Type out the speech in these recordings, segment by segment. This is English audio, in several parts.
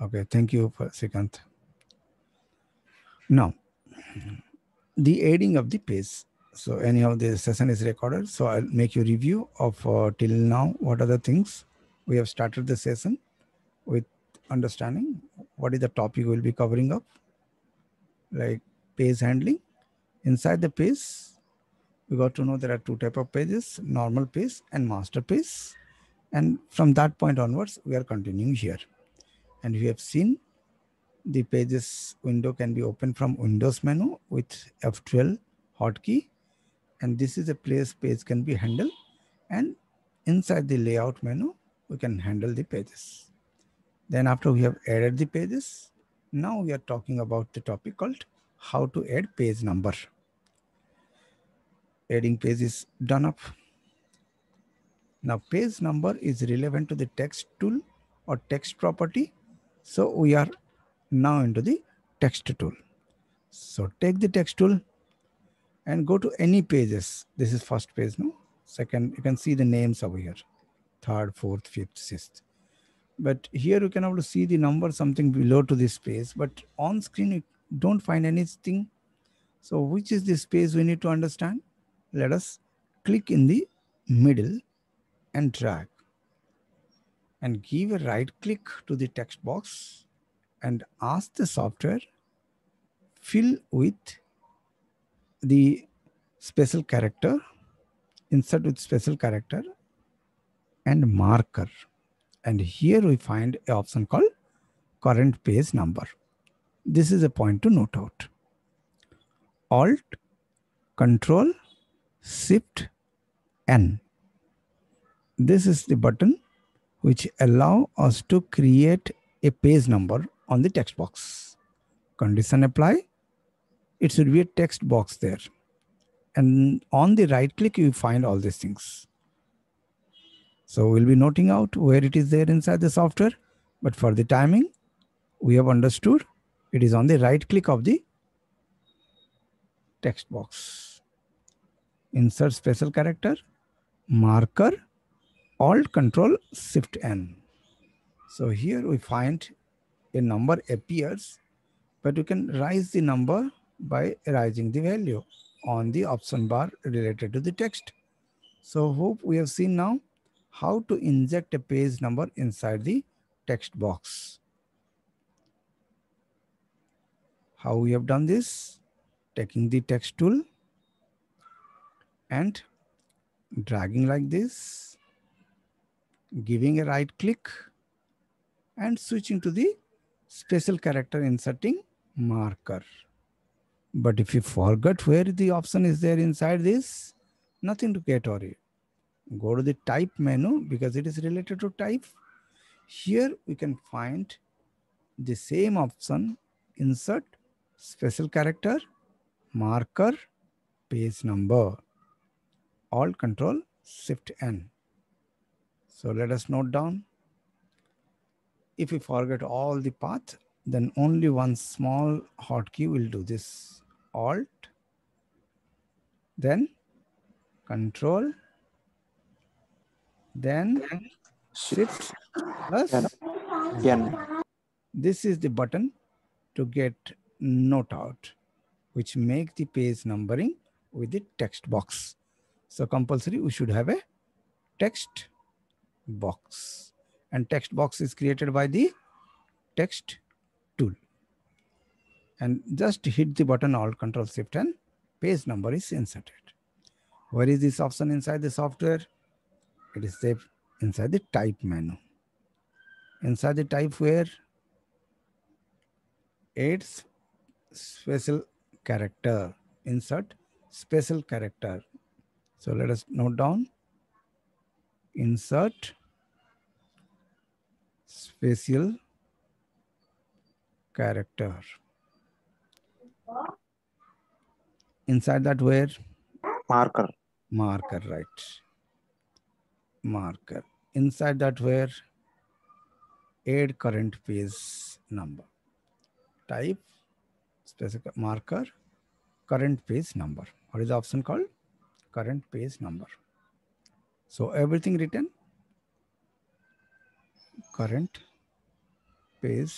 Okay, thank you for Srikanth. Now, the adding of the page. So anyhow, the session is recorded. So I'll make you review of till now what are the things we have started the session with understanding what is the topic we'll be covering up, like page handling. Inside the page, we got to know there are two type of pages: normal page and master page. And from that point onwards, we are continuing here. And we have seen the pages window can be opened from Windows menu with F12 hotkey, and this is a place page can be handled, and inside the layout menu we can handle the pages. Then after we have added the pages, now we are talking about the topic called how to add page number. Adding page is done up. Now page number is relevant to the text tool or text property, so we are now into the text tool. So take the text tool and go to any pages. This is first page, no? Second, you can see the names over here. Third, fourth, fifth, sixth. But here you can able to see the number something below to this page, but on screen you don't find anything. So which is this page we need to understand? Let us click in the middle and drag and give a right click to the text box and ask the software fill with the special character, insert with special character and marker. And here we find an option called current page number. This is a point to note out. Alt, Control, Shift, N. This is the button which allow us to create a page number on the text box. Condition apply. It should be a text box there. And on the right click, you find all these things. So we'll be noting out where it is there inside the software. But for the timing, we have understood it is on the right click of the text box. Insert special character, marker, Alt Control Shift N. So here we find a number appears, but you can raise the number by raising the value on the option bar related to the text. So hope we have seen now how to inject a page number inside the text box. How we have done this? Taking the text tool and dragging like this, giving a right click and switching to the special character inserting marker. But if you forgot where the option is there inside this, nothing to get worried. Go to the type menu because it is related to type. Here we can find the same option, insert special character, marker, page number, Alt Control Shift N. So let us note down. If we forget all the path, then only one small hotkey will do this. Alt, then Control, then Shift plus N. This is the button to get note out, which make the page numbering with the text box. So compulsory, we should have a text box, and text box is created by the text tool. And just hit the button Alt Control Shift and page number is inserted. Where is this option inside the software? It is there inside the type menu. Inside the type where add special character, insert special character. So let us note down, insert special character. Inside that where? Marker. Marker, right. Marker. Inside that where? Add current page number. Type, specific marker, current page number. What is the option called? Current page number. So everything written, current page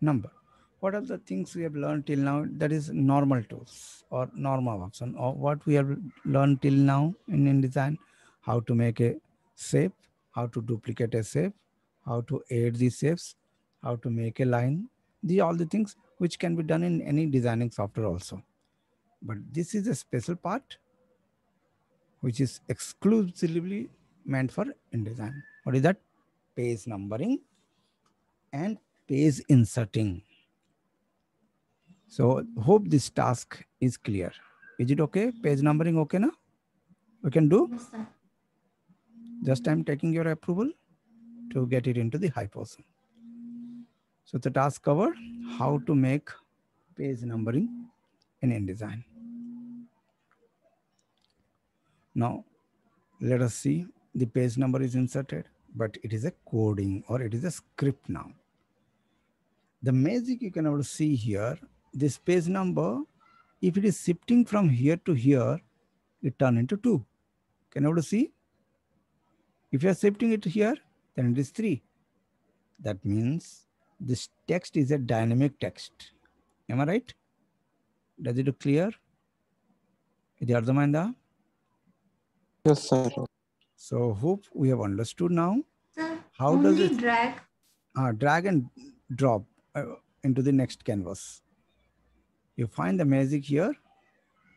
number. What are the things we have learned till now? That is normal tools or normal option, or what we have learned till now in InDesign: how to make a shape, how to duplicate a shape, how to add the shapes, how to make a line. These are all the things which can be done in any designing software also. But this is a special part which is exclusively meant for InDesign. What is that? Page numbering and page inserting. So hope this task is clear. Is it okay? Page numbering okay na? We can do? Yes, sir. Just I'm taking your approval to get it into the high portion. So the task covered how to make page numbering in InDesign. Now let us see, the page number is inserted, but it is a coding or it is a script now. The magic you can able to see here, this page number, if it is shifting from here to here, it turn into 2. Can you able to see? If you are shifting it here, then it is 3. That means this text is a dynamic text. Am I right? Does it look clear? ఇది అర్థమైందా? Yes, sir. So hope we have understood now. Sir, How does only it drag and drop into the next canvas? You find the magic here.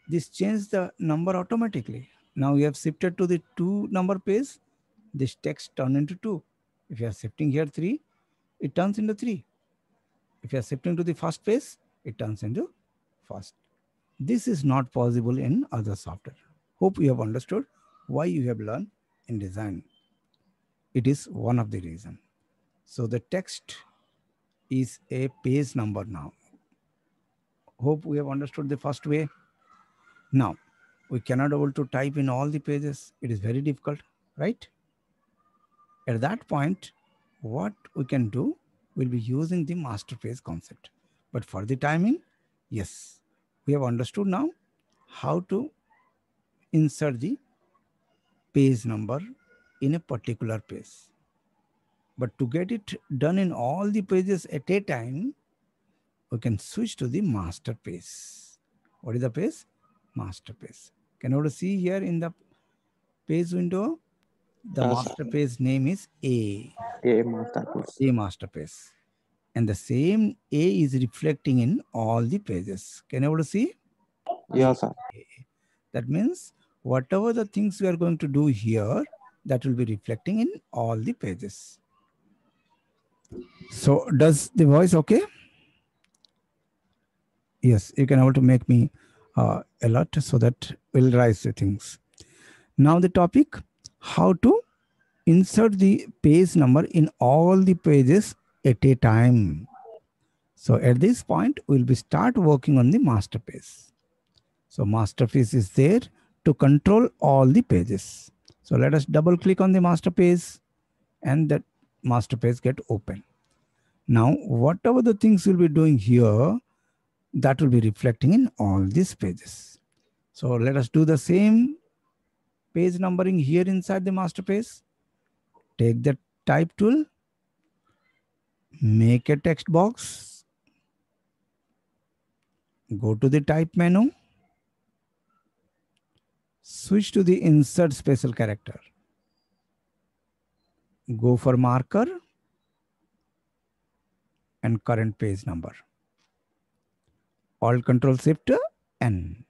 This changes the number automatically. Now you have shifted to the 2 number page. This text turn into 2. If you are shifting here 3, it turns into 3. If you are shifting to the first page, it turns into first. This is not possible in other software. Hope you have understood why you have learned InDesign. It is one of the reasons. So the text is a page number now. Hope we have understood the first way. Now, we cannot able to type in all the pages. It is very difficult, right? At that point, what we can do, we'll be using the master page concept. But for the timing, yes, we have understood now how to insert the page number in a particular page. But to get it done in all the pages at a time, we can switch to the master page. What is the page? Master page. Can you see here in the page window? The Yes, master page name is A. A masterpiece. A master page. And the same A is reflecting in all the pages. Can you see? Yes, sir. That means whatever the things we are going to do here, that will be reflecting in all the pages. So does the voice okay? Yes, you can able to make me alert so that we'll rise the things. Now the topic, how to insert the page number in all the pages at a time. So at this point, we'll be start working on the master page. So master page is there to control all the pages. So let us double click on the master page and that master page get open. Now, whatever the things we'll be doing here, that will be reflecting in all these pages. So let us do the same page numbering here inside the master page. Take the type tool, make a text box, go to the type menu, switch to the insert special character, go for marker and current page number. Alt Control Shift N.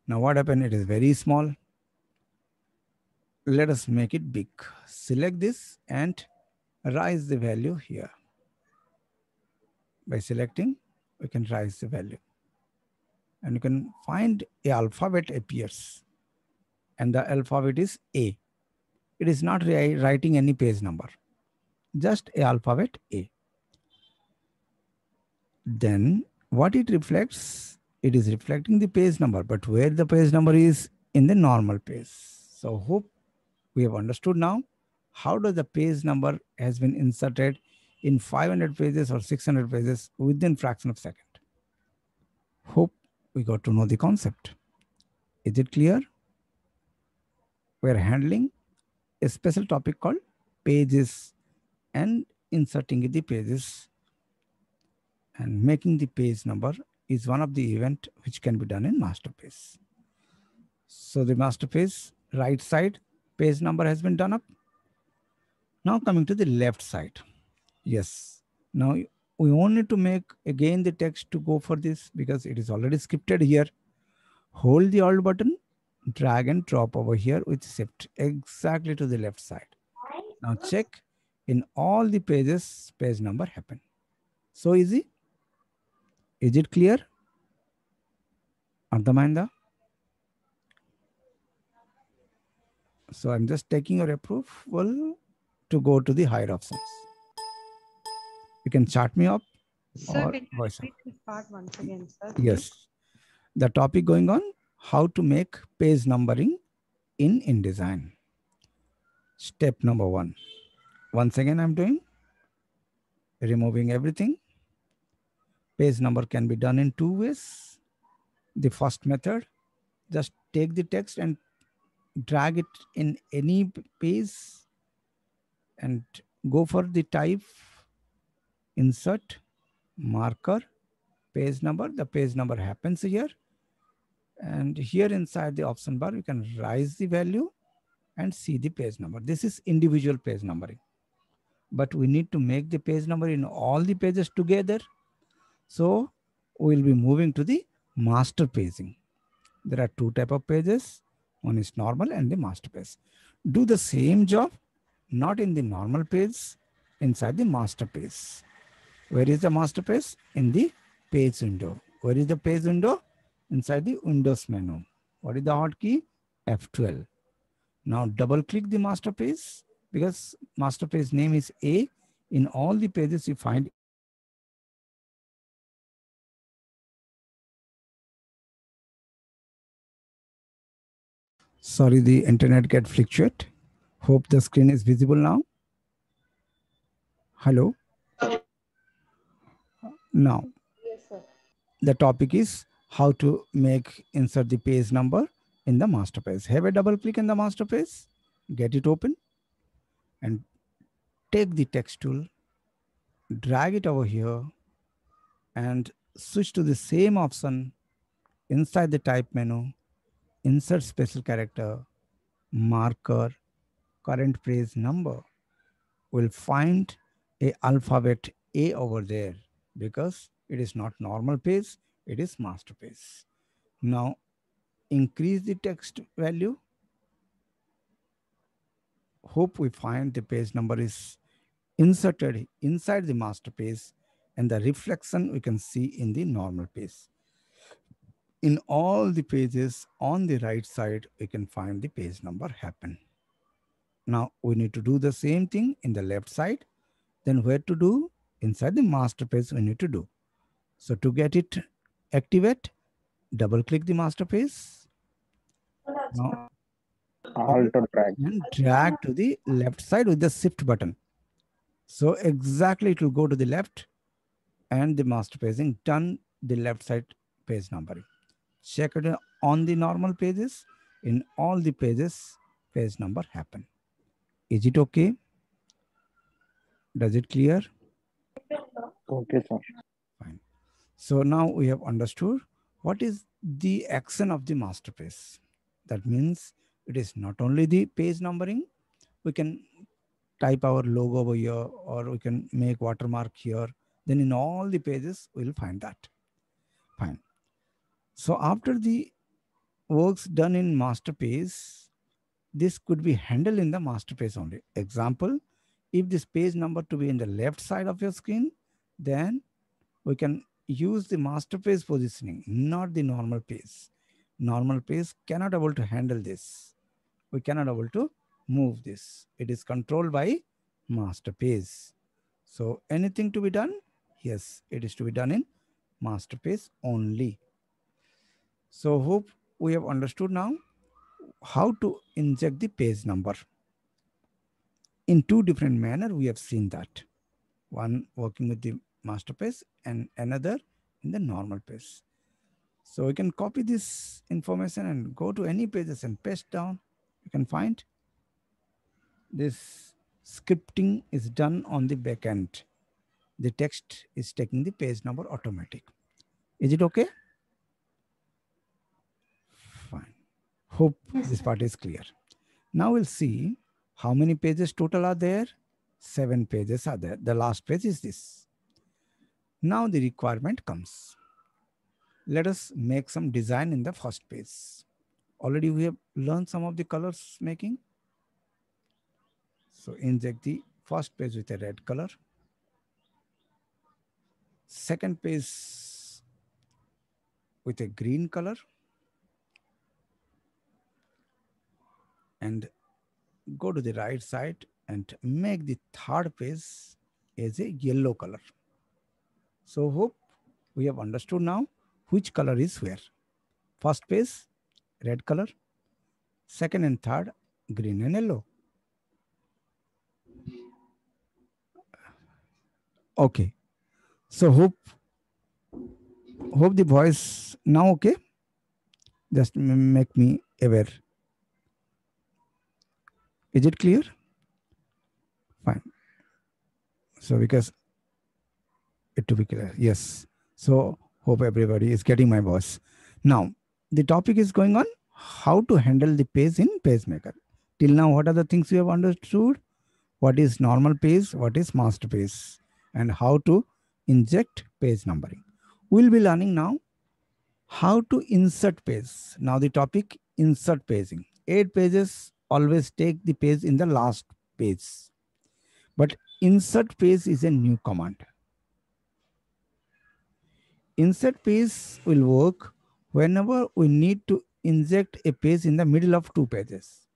Now what happened? It is very small. Let us make it big. Select this and raise the value here. By selecting, we can raise the value. And you can find a alphabet appears. And the alphabet is A. It is not writing any page number. Just a alphabet A. Then what it reflects, it is reflecting the page number, but where the page number is in the normal page. So hope we have understood now how does the page number has been inserted in 500 pages or 600 pages within fraction of a second. Hope we got to know the concept. Is it clear? We are handling a special topic called pages and inserting the pages and making the page number is one of the event which can be done in master page. So the master page right side page number has been done up. Now coming to the left side. Yes. Now we only need to make again the text to go for this because it is already scripted here. Hold the Alt button, drag and drop over here with shift exactly to the left side. Now check in all the pages, page number happen. So easy. Is it clear? Ardhamainda? So I'm just taking your approval to go to the higher options. You can chat me up. Sir, Or can you voice repeat this part once again, sir? Yes. The topic going on, how to make page numbering in InDesign. Step number 1. Once again, I'm doing removing everything. Page number can be done in 2 ways. The first method, just take the text and drag it in any page and go for the type, insert, marker, page number. The page number happens here. And here inside the option bar, you can raise the value and see the page number. This is individual page numbering. But we need to make the page number in all the pages together. So we'll be moving to the master paging. There are 2 types of pages. One is normal and the master page. Do the same job, not in the normal page, inside the master page. Where is the master page? In the page window. Where is the page window? Inside the Windows menu. What is the hotkey? F12. Now double click the master page because master page name is A. In all the pages you find sorry, the internet get fluctuate. Hope the screen is visible now. Hello. Now, Yes, sir. the topic is how to make insert the page number in the master page. Have a double click in the master page, get it open, and take the text tool, drag it over here, and switch to the same option inside the type menu, insert special character, marker, current page number. We'll find a alphabet A over there because it is not normal page, it is master page. Now increase the text value. Hope we find the page number is inserted inside the master page and the reflection we can see in the normal page. In all the pages on the right side, we can find the page number happen. Now we need to do the same thing in the left side. Then where to do? Inside the master page we need to do. So to get it activate, double click the master page. Now Alt drag. and drag to the left side with the shift button. So exactly it will go to the left and the master paging done the left side page numbering. Check it on the normal pages. In all the pages, page number happen. Is it okay? Does it clear? Okay, sir. Fine. So now we have understood what is the action of the master page. That means it is not only the page numbering. We can type our logo over here or we can make watermark here. Then in all the pages, we'll find that. Fine. So after the works done in master page, this could be handled in the master page only. Example, if this page number to be in the left side of your screen, then we can use the master page positioning, not the normal page. Normal page cannot able to handle this. We cannot able to move this. It is controlled by master page. So anything to be done? Yes, it is to be done in master page only. So hope we have understood now how to inject the page number. In 2 different manner we have seen that. One working with the master page and another in the normal page. So we can copy this information and go to any pages and paste down. You can find this scripting is done on the back end. The text is taking the page number automatic. Is it okay? Fine. Hope this part is clear. Now we'll see how many pages total are there. 7 pages are there. The last page is this. Now the requirement comes. Let us make some design in the first page. Already we have learned some of the colors making. So inject the first page with a red color. Second page with a green color. And go to the right side and make the third page as a yellow color. So hope we have understood now which color is where. First page, red color. Second and third, green and yellow. Okay. So hope the voice now okay. Just make me aware. Is it clear? Fine. So because it to be clear, yes. So hope everybody is getting my voice. Now the topic is going on how to handle the page in PageMaker. Till now, what are the things you have understood? What is normal page? What is master page? And how to inject page numbering. We'll be learning now how to insert page. Now the topic insert paging. 8 pages always take the page in the last page. But insert page is a new command. Insert page will work whenever we need to inject a page in the middle of 2 pages.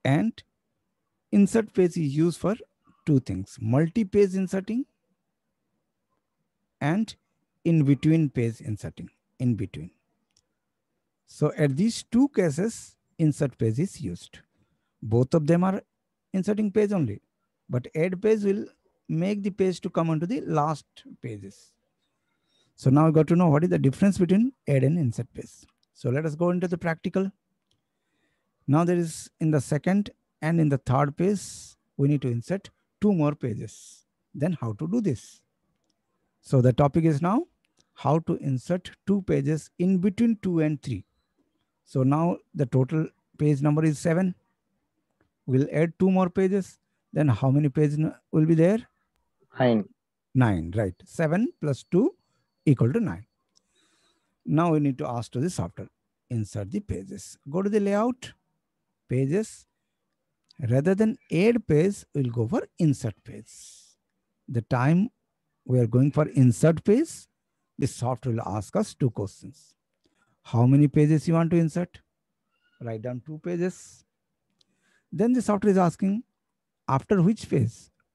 And insert page is used for 2 things: multi-page inserting and in-between page inserting. In between. So at these 2 cases, insert page is used. Both of them are inserting page only, but add page will make the page to come onto the last pages. So now we got to know what is the difference between add and insert page. So let us go into the practical. Now there is in the second and in the third page, we need to insert 2 more pages. Then how to do this? So the topic is now how to insert 2 pages in between 2 and 3. So now the total page number is 7. We'll add 2 more pages. Then how many pages will be there? 9. 9, right. 7 plus 2 equal to 9. Now we need to ask to the software, insert the pages. Go to the layout, pages. Rather than add page, we'll go for insert page. The time we are going for insert page, the software will ask us 2 questions. How many pages you want to insert? Write down 2 pages. Then the software is asking after which page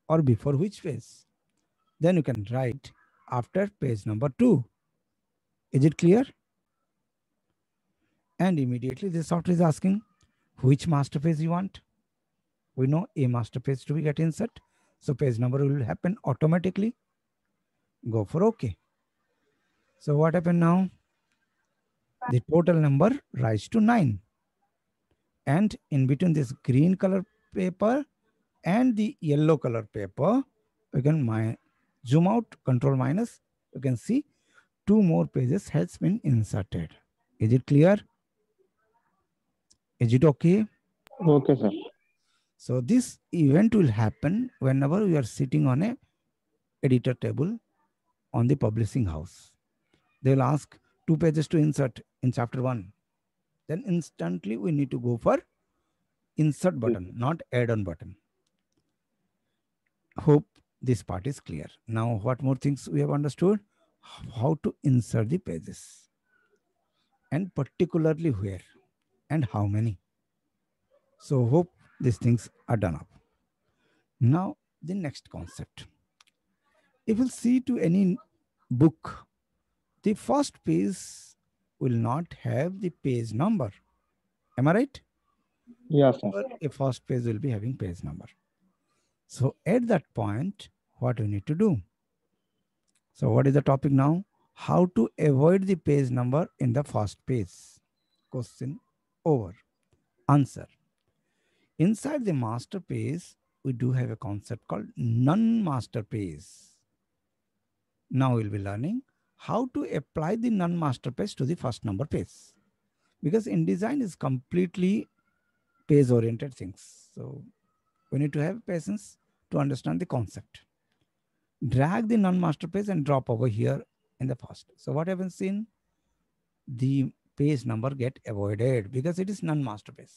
or before which page. Then you can write after page number 2. Is it clear? And immediately the software is asking which master page you want. We know a master page to be get insert. So page number will happen automatically. Go for OK. So what happened now? The total number rise to 9. And in between this green color paper and the yellow color paper, you can zoom out, control minus, you can see 2 more pages has been inserted. Is it clear? Is it okay? Okay, sir. So this event will happen whenever we are sitting on a editor table on the publishing house. They will ask 2 pages to insert in chapter 1. Then instantly we need to go for insert button, not add on button. Hope this part is clear. Now what more things we have understood? How to insert the pages and particularly where and how many. So hope these things are done up. Now the next concept. If you see to any book, the first page will not have the page number. Am I right? Yes, sir. A first page will be having page number. So at that point, what we need to do? So what is the topic now? How to avoid the page number in the first page. Question over. Answer. Inside the master page, we do have a concept called non-master page. Now we'll be learning how to apply the non-master page to the first number page. Because InDesign is completely page-oriented things. So we need to have patience to understand the concept. Drag the non-master page and drop over here in the first. So what happens in the page number get avoided because it is non-master page.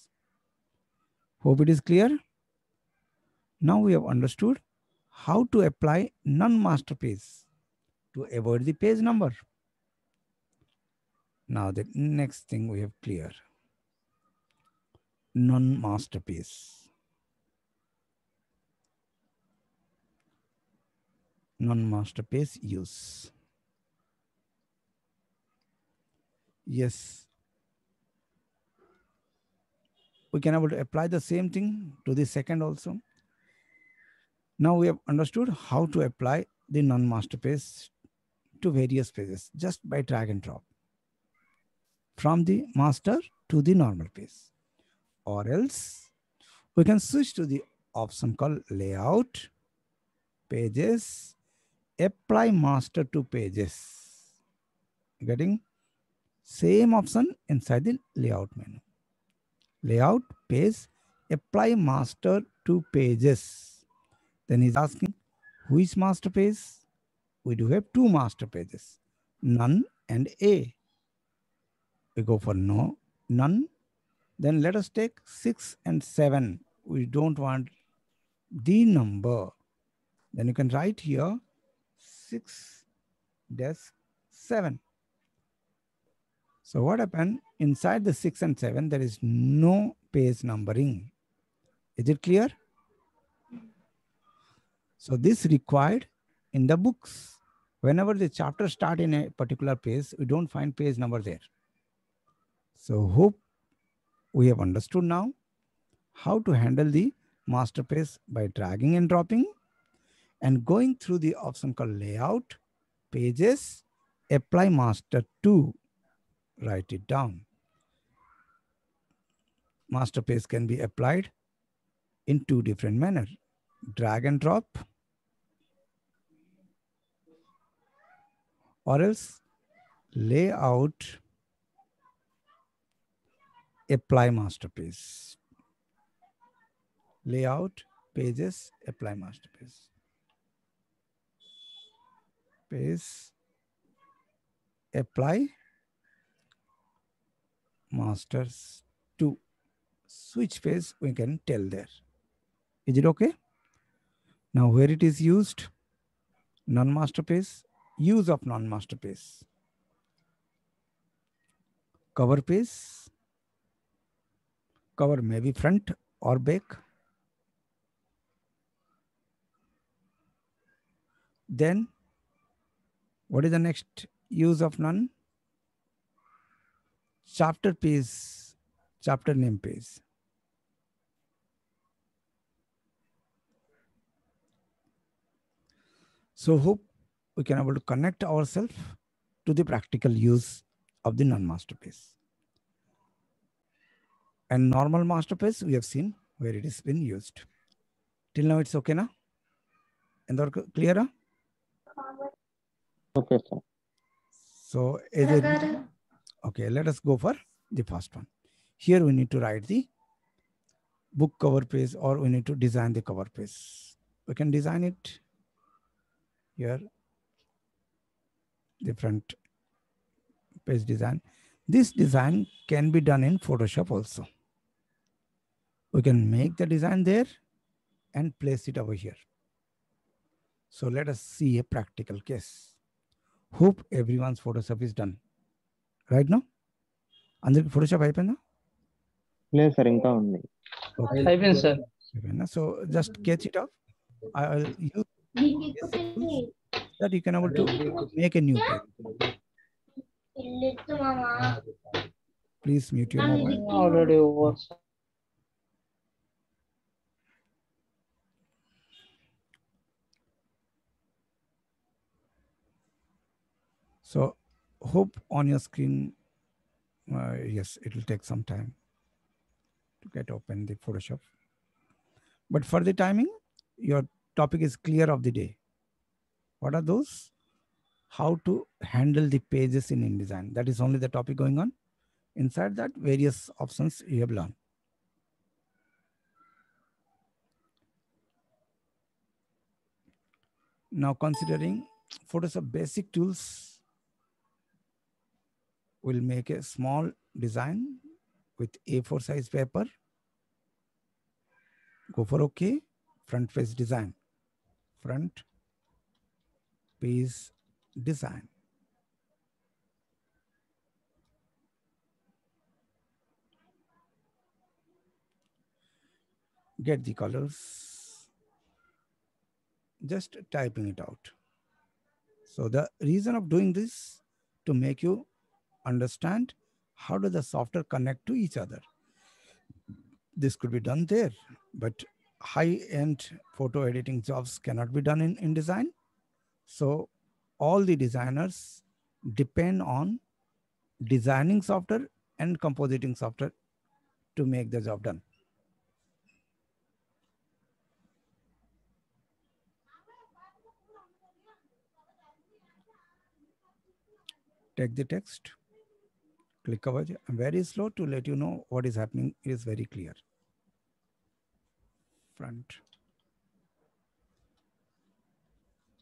Hope it is clear. Now we have understood how to apply non-master page to avoid the page number. Now the next thing we have clear. Non-master page. Non-master page use. Yes. We can able to apply the same thing to the second also. Now we have understood how to apply the non-master page to various pages just by drag and drop from the master to the normal page. Or else we can switch to the option called layout, pages, apply master to pages. Getting same option inside the layout menu. Layout, page, apply master to pages. Then he's asking which master page? We do have two master pages, none and A. We go for no, none. Then let us take 6 and 7. We don't want the number. Then you can write here 6-7. So what happened? Inside the 6 and 7, there is no page numbering. Is it clear? So this required in the books. Whenever the chapter start in a particular page, we don't find page number there. So hope we have understood now how to handle the master page by dragging and dropping and going through the option called layout, pages, apply master to. Write it down. Master page can be applied in two different manners. Drag and drop, or else layout, apply master page. Layout, pages, apply master page. Page, apply masters to. Switch page we can tell there. Is it okay? Now where it is used? Non-master page, use of non-master page. Cover page, cover may be front or back. Then what is the next use of none? Chapter page, chapter name page. So hope we can able to connect ourselves to the practical use of the non-master page. And normal master page we have seen where it has been used. Till now it's okay na? And clear? Na? Okay, sir. So okay, let us go for the first one. Here we need to write the book cover page or we need to design the cover page. We can design it here. Different page design. This design can be done in Photoshop also. We can make the design there and place it over here. So let us see a practical case. Hope everyone's Photoshop is done. Right now? Andriki Photoshop అయిపోయిందా? లేదు sir ఇంకా ఉంది. అయిపోయింది sir. So just catch it up. I'll use that you can able to make a new page. Please mute your mobile. Already over. So hope on your screen, yes, it will take some time to get open the Photoshop. But for the timing, your topic is clear of the day. What are those? How to handle the pages in InDesign. That is only the topic going on. Inside that, various options you have learned. Now considering Photoshop basic tools, we'll make a small design with A4 size paper. Go for OK. Front page design. Front page design. Get the colors. Just typing it out. So the reason of doing this, to make you understand how does the software connect to each other. This could be done there, but high-end photo editing jobs cannot be done in InDesign. So all the designers depend on designing software and compositing software to make the job done. Take the text, click over. I'm very slow to let you know what is happening. It is very clear. Front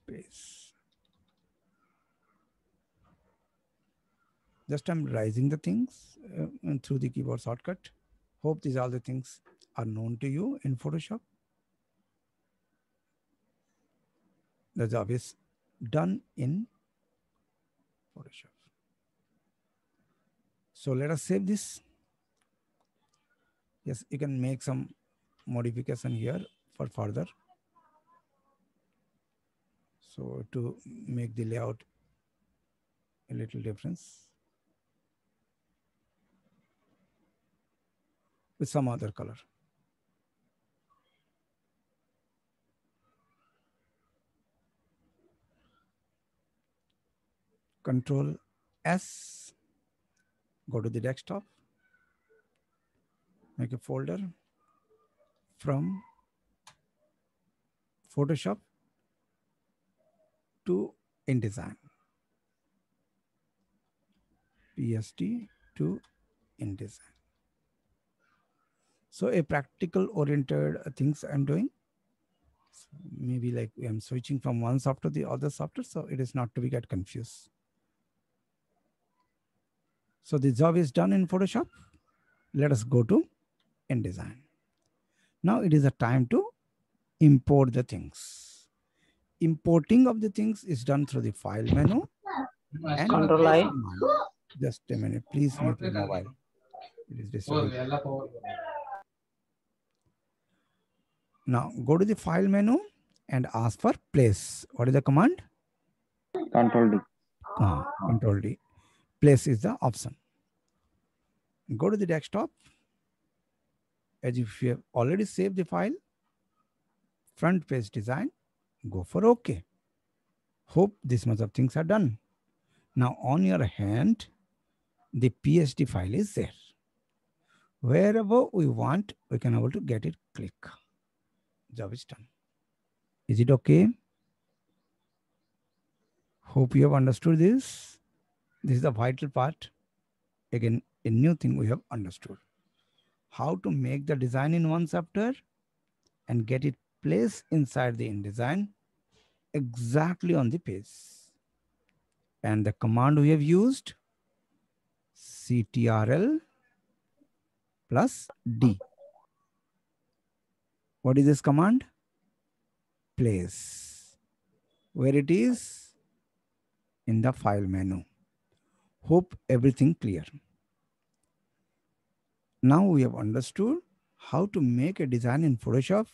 page. Just I'm raising the things through the keyboard shortcut. Hope these all the things are known to you in Photoshop. The job is done in Photoshop. So let us save this. Yes, you can make some modification here for further. So to make the layout a little difference with some other color. Control S, go to the desktop, make a folder from Photoshop to InDesign, PST to InDesign. So a practical oriented things I'm doing. So maybe like I'm switching from one software to the other software, so it is not to be get confused. So the job is done in Photoshop. Let us go to InDesign. Now it is a time to import the things. Importing of the things is done through the file menu. And Control I. Just a minute, please mute your mobile. It is disturbing. Now go to the file menu and ask for place. What is the command? Control D. Control D. Place is the option. Go to the desktop. As if you have already saved the file, front page design, go for OK. Hope this much of things are done. Now on your hand, the PSD file is there. Wherever we want, we can able to get it, click. Job is done. Is it okay? Hope you have understood this. This is the vital part. Again, a new thing we have understood. How to make the design in one software and get it placed inside the InDesign exactly on the page. And the command we have used, CTRL plus D. What is this command? Place. Where it is? In the file menu. Hope everything clear. Now we have understood how to make a design in Photoshop,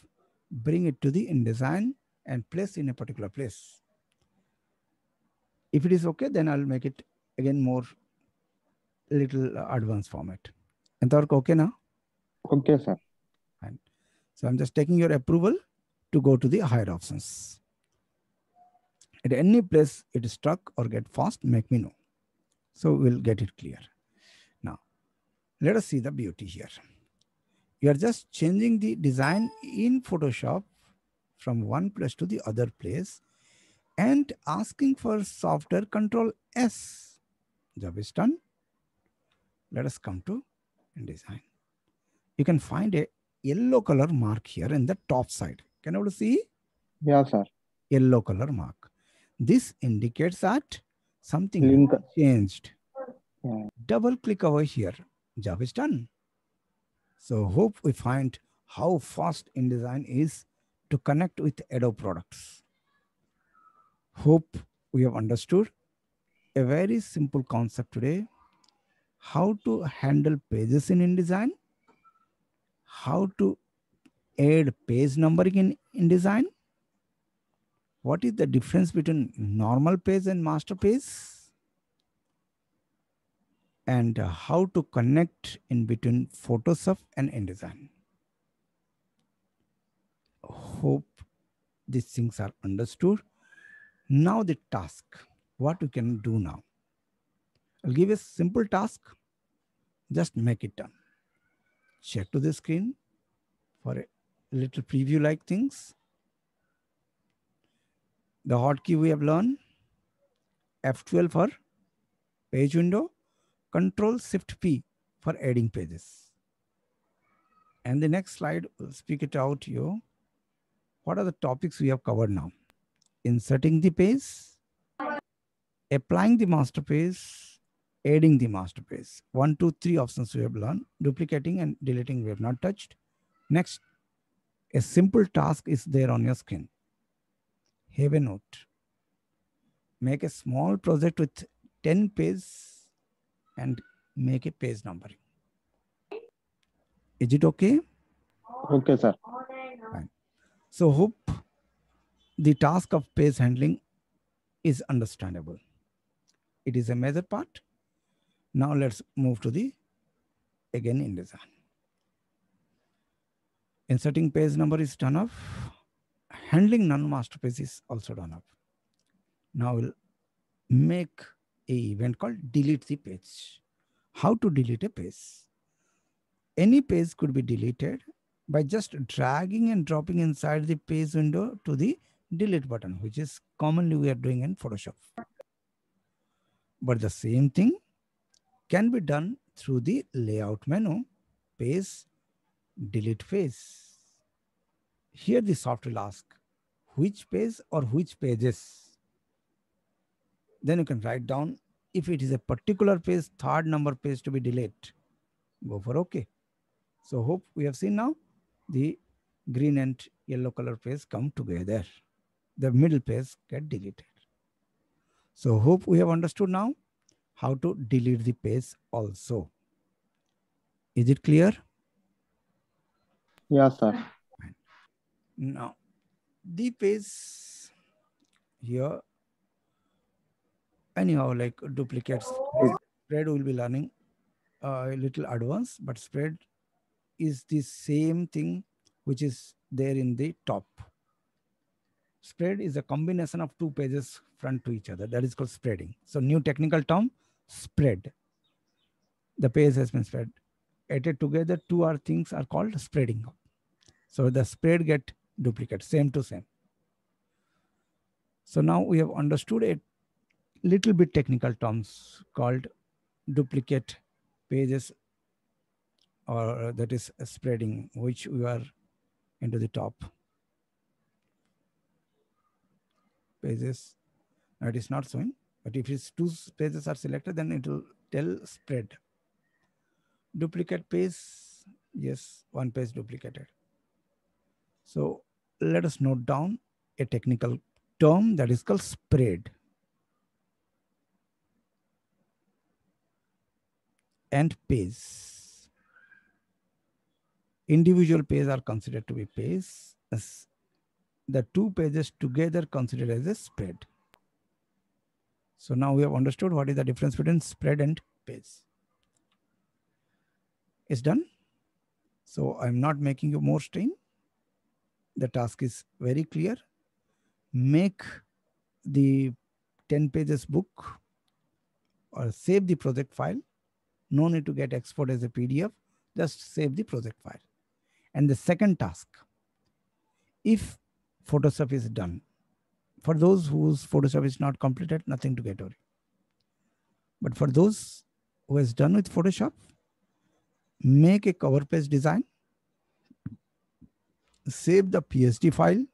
bring it to the InDesign and place in a particular place. If it is okay, then I'll make it again more little advanced format. And okay now? Okay, sir. Fine. So I'm just taking your approval to go to the higher options. At any place it is stuck or get fast, make me know. So we'll get it clear. Now, let us see the beauty here. You are just changing the design in Photoshop from one place to the other place and asking for software control S. Job is done. Let us come to InDesign. You can find a yellow color mark here in the top side. Can you see? Yeah, sir. Yellow color mark. This indicates that something Link. changed. Yeah. Double click over here. Job is done. So hope we find how fast InDesign is to connect with Adobe products. Hope we have understood a very simple concept today. How to handle pages in InDesign, how to add page numbering in InDesign, what is the difference between normal page and master page, and how to connect in between Photoshop and InDesign. Hope these things are understood. Now the task, what we can do now. I'll give a simple task, just make it done. Check to the screen for a little preview like things. The hotkey we have learned, F12 for page window, Control Shift P for adding pages. And the next slide will speak it out here. What are the topics we have covered now? Inserting the page, applying the master page, adding the master page. 1, 2, 3 options we have learned. Duplicating and deleting we have not touched. Next, a simple task is there on your screen. Have a note. Make a small project with 10 pages and make a page numbering. Is it okay? Okay, sir. Fine. So hope the task of page handling is understandable. It is a major part. Now let's move to the again InDesign. Inserting page number is done up. Handling non-master page is also done up. Now we'll make a event called delete the page. How to delete a page? Any page could be deleted by just dragging and dropping inside the page window to the delete button, which is commonly we are doing in Photoshop. But the same thing can be done through the layout menu, page, delete page. Here the software will ask which page or which pages. Then you can write down if it is a particular page, third number page to be deleted. Go for OK. So hope we have seen now the green and yellow color page come together. The middle page get deleted. So hope we have understood now how to delete the page also. Is it clear? Yes, sir. Now, the page here, anyhow, like duplicates, spread will be learning a little advanced, but spread is the same thing which is there in the top. Spread is a combination of two pages front to each other. That is called spreading. So new technical term, spread. The page has been spread. Added together, two things are called spreading. So the spread get duplicate, same to same. So now we have understood a little bit technical terms called duplicate pages, or that is spreading, which we are into the top. Pages, it is not showing, but if it's two pages are selected, then it will tell spread. Duplicate page, yes, one page duplicated. So let us note down a technical term that is called spread. And page. Individual pages are considered to be pages. The two pages together considered as a spread. So now we have understood what is the difference between spread and page. It's done. So I'm not making you more strain. The task is very clear. Make the 10 pages book or save the project file. No need to get export as a PDF. Just save the project file. And the second task, if Photoshop is done, for those whose Photoshop is not completed, nothing to get worried. But for those who has done with Photoshop, make a cover page design, save the PSD file,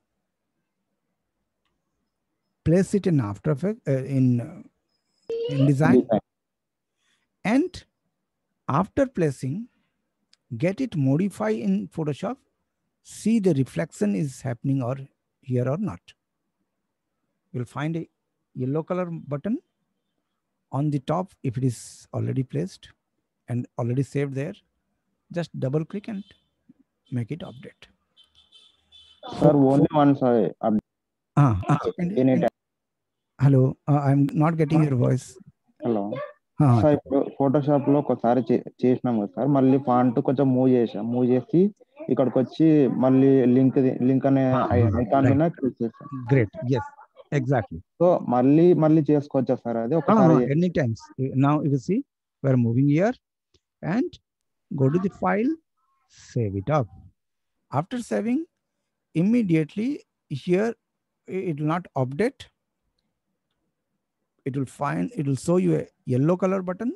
place it in After Effects, in design, and after placing, get it modify in Photoshop, see the reflection is happening or here or not. You'll find a yellow color button on the top if it is already placed and already saved there. Just double click and make it update. Sir, only once I update anytime. Hello, I'm not getting your voice. Hello sir, ఇప్పుడు Photoshop లో ఒకసారి చేసినాం కదా sir, మళ్ళీ font కొంచెం move చేసి ఇక్కడికి వచ్చి మళ్ళీ లింక్ అనే ఐకాన్ మీద క్లిక్ చేసాం. Great. Yes, exactly. సో మళ్ళీ చేసుకోవచ్చా సార్ అది ఒకసారి? Any times. Now you see we're moving here and go to the file, save it up. After saving, immediately here it will not update. It will show you a yellow color button.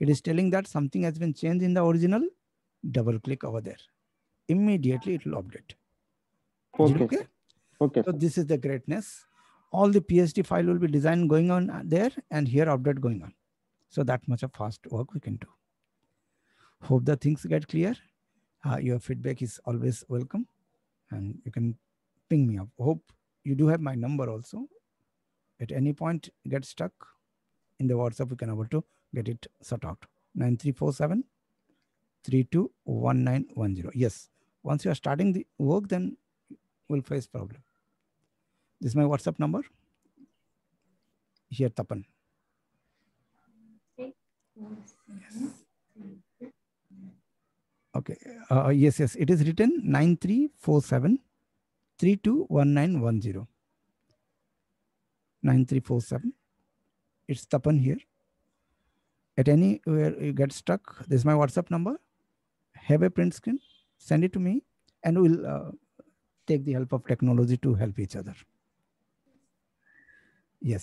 It is telling that something has been changed in the original. Double click over there. Immediately it will update. Okay. Okay. So this is the greatness. All the PSD file will be designed going on there and here update going on. So that much of fast work we can do. Hope the things get clear. Your feedback is always welcome and you can ping me up. Hope you do have my number also. At any point get stuck in the WhatsApp, we can able to get it sort out. 9347 321910. Yes, once you are starting the work, then we'll face problem. This is my WhatsApp number. Here, Tapan. Yes. Okay. Yes. It is written 9347 321910. 9347. It's Tapan here. At anywhere you get stuck, this is my WhatsApp number. Have a print screen, send it to me, and we'll take the help of technology to help each other. Yes.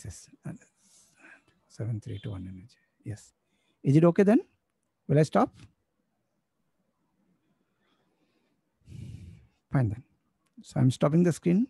7321. Yes. Is it okay then? Will I stop? Fine then. So I'm stopping the screen.